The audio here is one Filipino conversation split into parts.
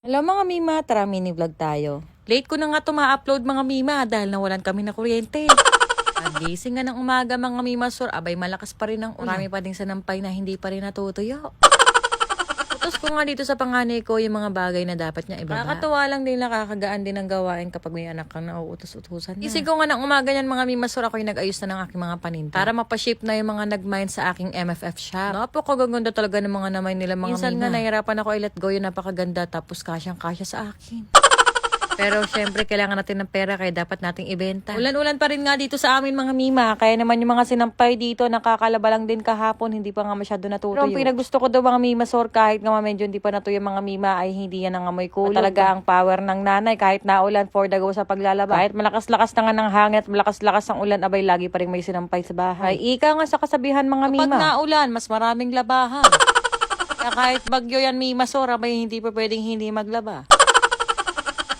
Hello mga Mima, tara mini vlog tayo. Late ko na nga ito ma-upload mga Mima dahil nawalan kami na kuryente. Pagising nga ng umaga mga Mima Sur, abay malakas pa rin ang ulan. Marami pa ding sanampay na hindi pa rin natutuyo. Utos ko nga dito sa panganay ko yung mga bagay na dapat niya ibaba. Nakakatuwa lang din, nakakagaan din ang gawain kapag may anak kang nauutos-utusan na. Isig ko nga ng umaga niyan mga Mima Sur, ako yung nag-ayos na ng aking mga paninda. Para mapaship na yung mga nag-mine sa aking MFF shop. Napakaganda talaga ng mga namay nila mga Minsan Mima. Minsan nga nahirapan ako i-let go yung napakaganda tapos kasyang-kasya sa akin. Pero syempre, kailangan natin ng pera kaya dapat nating ibenta. Ulan-ulan pa rin nga dito sa amin mga Mima. Kaya naman yung mga sinampay dito, nakakalaba lang din kahapon. Hindi pa nga masyado natutuyo. Pero ang pinagusto ko daw mga Mima Sor, kahit nga medyo hindi pa natuyo mga Mima, ay hindi yan ang amoy kulog. Talaga ang power ng nanay. Kahit naulan, for the go sa paglalaba. Kahit malakas-lakas na nga ng hangin at malakas-lakas ang ulan, abay lagi pa rin may sinampay sa bahay. Ay, ika nga sa kasabihan mga Mima. Kapag naulan, mas maraming labahan. Kaya kahit bagyo yan Mima Sor, abay hindi pa pwedeng hindi maglaba.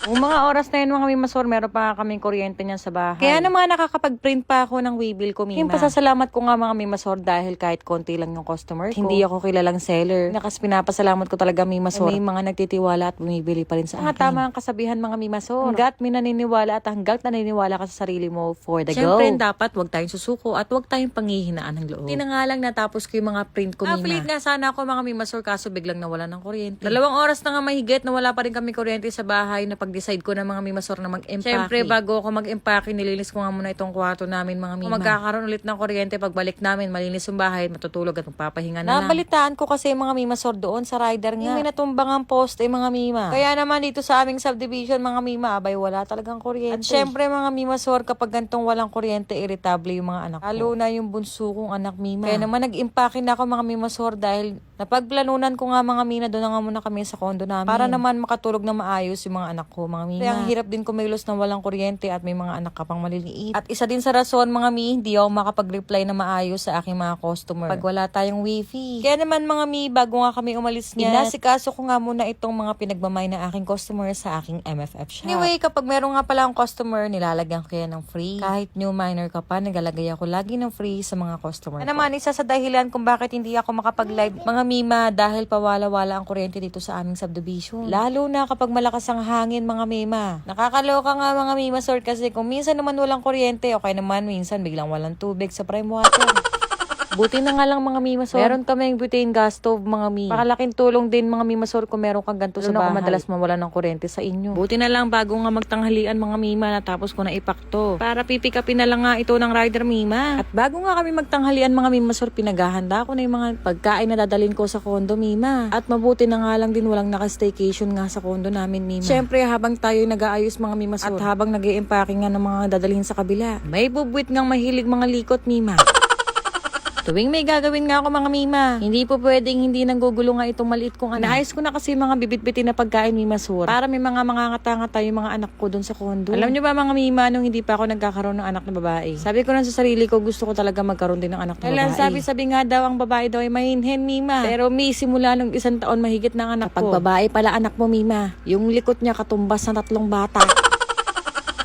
Kung mga oras na yun mga Mima Sor, meron pa kaming kuryente niyan sa bahay. Kaya naman nakakapag-print pa ako ng waybill ko Mima. Yung pasasalamat ko nga mga Mima Sor dahil kahit konti lang yung customer ko. Hindi ako kilalang seller. Nakas pinapasalamat ko talaga Mima Sor. May mga nagtitiwala at bumibili pa rin sa akin. Tama ang kasabihan mga Mima Sor. Hanggat may naniniwala at hanggat naniniwala ka sa sarili mo, for the go. Siyempre dapat wag tayong susuko at wag tayong panghihinaan ng loob. Hindi na nga lang natapos ko yung mga print ko Mima. Affiliate nga sana ako mga Mima Sor kaso biglang nawala ng kuryente. 2 oras na nga mahigit nawala pa rin kami kuryente sa bahay na decide ko na mga Mima Sor na mag-empake. Siyempre, bago ako mag-empake, nilinis ko nga muna itong kwarto namin mga Mima. Kung magkakaroon ulit ng kuryente, pagbalik namin, malinis yung bahay, matutulog at magpapahinga na lang. Nabalitaan ko kasi mga Mima Sor doon sa rider nga. May natumbang ang poste mga Mima. Kaya naman dito sa aming subdivision mga Mima, abay wala talagang kuryente. At syempre mga Mima Sor, kapag gantong walang kuryente, irritable yung mga anak ko. Lalo na yung bunso kong anak Mima. Kaya naman nag-empake na ako mga Mima Sor dahil napagplanunan ko nga mga Mima, doon na nga muna kami sa kondo namin. Para naman makatulog na maayos yung mga anak ko mga Mima. Kaya ang hirap din kumilos na walang kuryente at may mga anak ka pang maliliit. At isa din sa rason mga Mi, hindi ako makapag-reply na maayos sa aking mga customer pag wala tayong wifi. Kaya naman mga Mi, bago nga kami umalis niya, inasikaso ko nga muna itong mga pinagmamay na aking customer sa aking MFF shop. Anyway, kapag meron nga pala akong customer, nilalagyan ko yan ng free. Kahit new miner ka pa, nagalagay ako lagi ng free sa mga customer. Kaya naman, isa sa dahilan kung bakit hindi ako makapag-live mga Mima dahil pawala-wala ang kuryente dito sa aming subdivision. Lalo na kapag malakas ang hangin mga Mima. Nakakaloka nga mga Mima Sor kasi kung minsan naman walang kuryente, okay naman minsan biglang walang tubig sa prime water. Buti na nga lang mga Mima Sor. Meron kaming butane gas stove mga Mi. Pakalaking tulong din mga Mima Sor kung meron kang ganito sa bahay. Madalas mawala ng kuryente sa inyo. Buti na lang bago nga magtanghalian mga Mima natapos ko na ipakto. Para pipikapin na lang nga ito ng rider Mima. At bago nga kami magtanghalian mga Mima Sor, pinaghahanda ko na yung mga pagkain na dadalhin ko sa kondo Mima. At mabuti na nga lang din walang naka-staycation nga sa kondo namin Mima. Siyempre habang tayo nag-aayos mga Mima Sor at habang nag-i-empake nga ng mga dadalhin sa kabila, may bubwit ngang mahilig mga likot Mima. Tuwing may gagawin nga ako mga Mima, hindi po pwedeng hindi nanggugulo nga itong maliit kong anak. Naayos ko na kasi mga bibit-bitin na pagkain Mima Sor para may mga ngata-ngata yung mga anak ko dun sa kondo. Alam nyo ba mga Mima, nung hindi pa ako nagkakaroon ng anak na babae, sabi ko na sa sarili ko gusto ko talaga magkaroon din ng anak na babae. Sabi nga daw ang babae daw ay mahinhin Mima. Pero simula nung 1 taon mahigit ng anak ko. Pag babae pala anak mo Mima, yung likot niya katumbas ng 3 bata.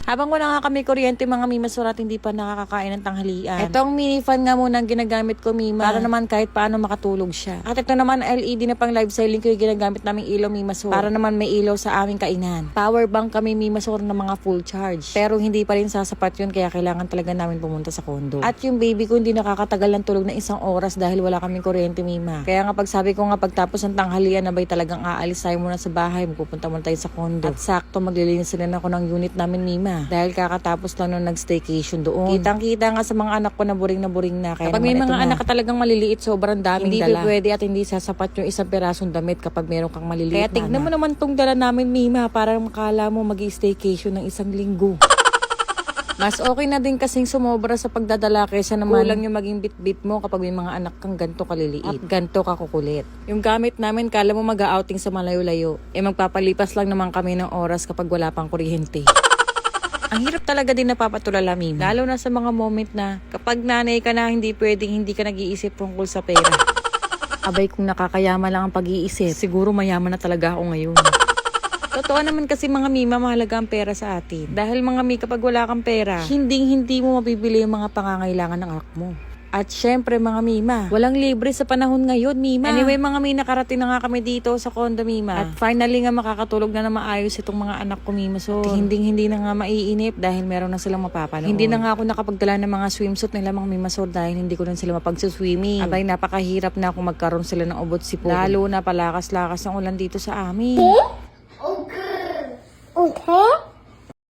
Habang wala nga kami kuryente mga Mima Sor at hindi pa nakakakain ng tanghalian. Itong mini fan nga muna ang ginagamit ko Mima para naman kahit paano makatulog siya. At ito naman LED na pang live selling ko yung ginagamit naming ilaw Mima Sor para naman may ilaw sa aming kainan. Power bank kami Mima Sor na mga full charge. Pero hindi pa rin sasapat yun kaya kailangan talaga namin pumunta sa kondo. At yung baby ko hindi nakakatagal ng tulog na 1 oras dahil wala kaming kuryente Mima. Kaya nga pagsabi ko nga pagtapos ng tanghalian nabay talagang aalis tayo muna sa bahay, pupunta muna tayo sa kondo. At sakto maglilinis rin ako ng unit namin Mima. Dahil kakatapos lang nung nag-staycation doon. Kitang-kita nga sa mga anak ko na buring na. Kaya kapag may mga anak ka talagang maliliit, sobrang daming hindi dala. Hindi pwede at hindi sasapat yung 1 pirasong damit kapag meron kang maliliit. Kaya tignan mo naman tong dala namin Mima para makala mo mag-staycation ng 1 linggo. Mas okay na din kasing sumobra sa pagdadala kaysa naman kulang yung maging bit-bit mo kapag may mga anak kang ganto kaliliit at ganto kakukulit. Yung gamit namin, kala mo mag-outing sa malayo-layo. Magpapalipas lang naman kami ng oras kapag wala pang kuryente. Ang hirap talaga din napapatulala Mima. Lalo na sa mga moment na kapag nanay ka na hindi pwedeng hindi ka nag-iisip tungkol sa pera. Abay kung nakakayama lang ang pag-iisip, siguro mayaman na talaga ako ngayon. Totoo naman kasi mga Mima, mahalaga ang pera sa atin. Dahil mga Mi, kapag wala kang pera, hindi mo mabibili yung mga pangangailangan ng anak mo. At syempre mga Mima, walang libre sa panahon ngayon, Mima. Anyway mga Mima, nakarating na nga kami dito sa condo, Mima. At finally nga makakatulog na maayos itong mga anak ko, Mima. So, hindi na nga maiinip dahil meron na silang mapapanood. Hindi na nga ako nakapagdala ng mga swimsuit nila mga Mima, so dahil hindi ko na sila mapagsuswimming. Abay, napakahirap na kung magkaroon sila ng ubot sipon. Lalo na palakas-lakas ang ulan dito sa amin. Okay.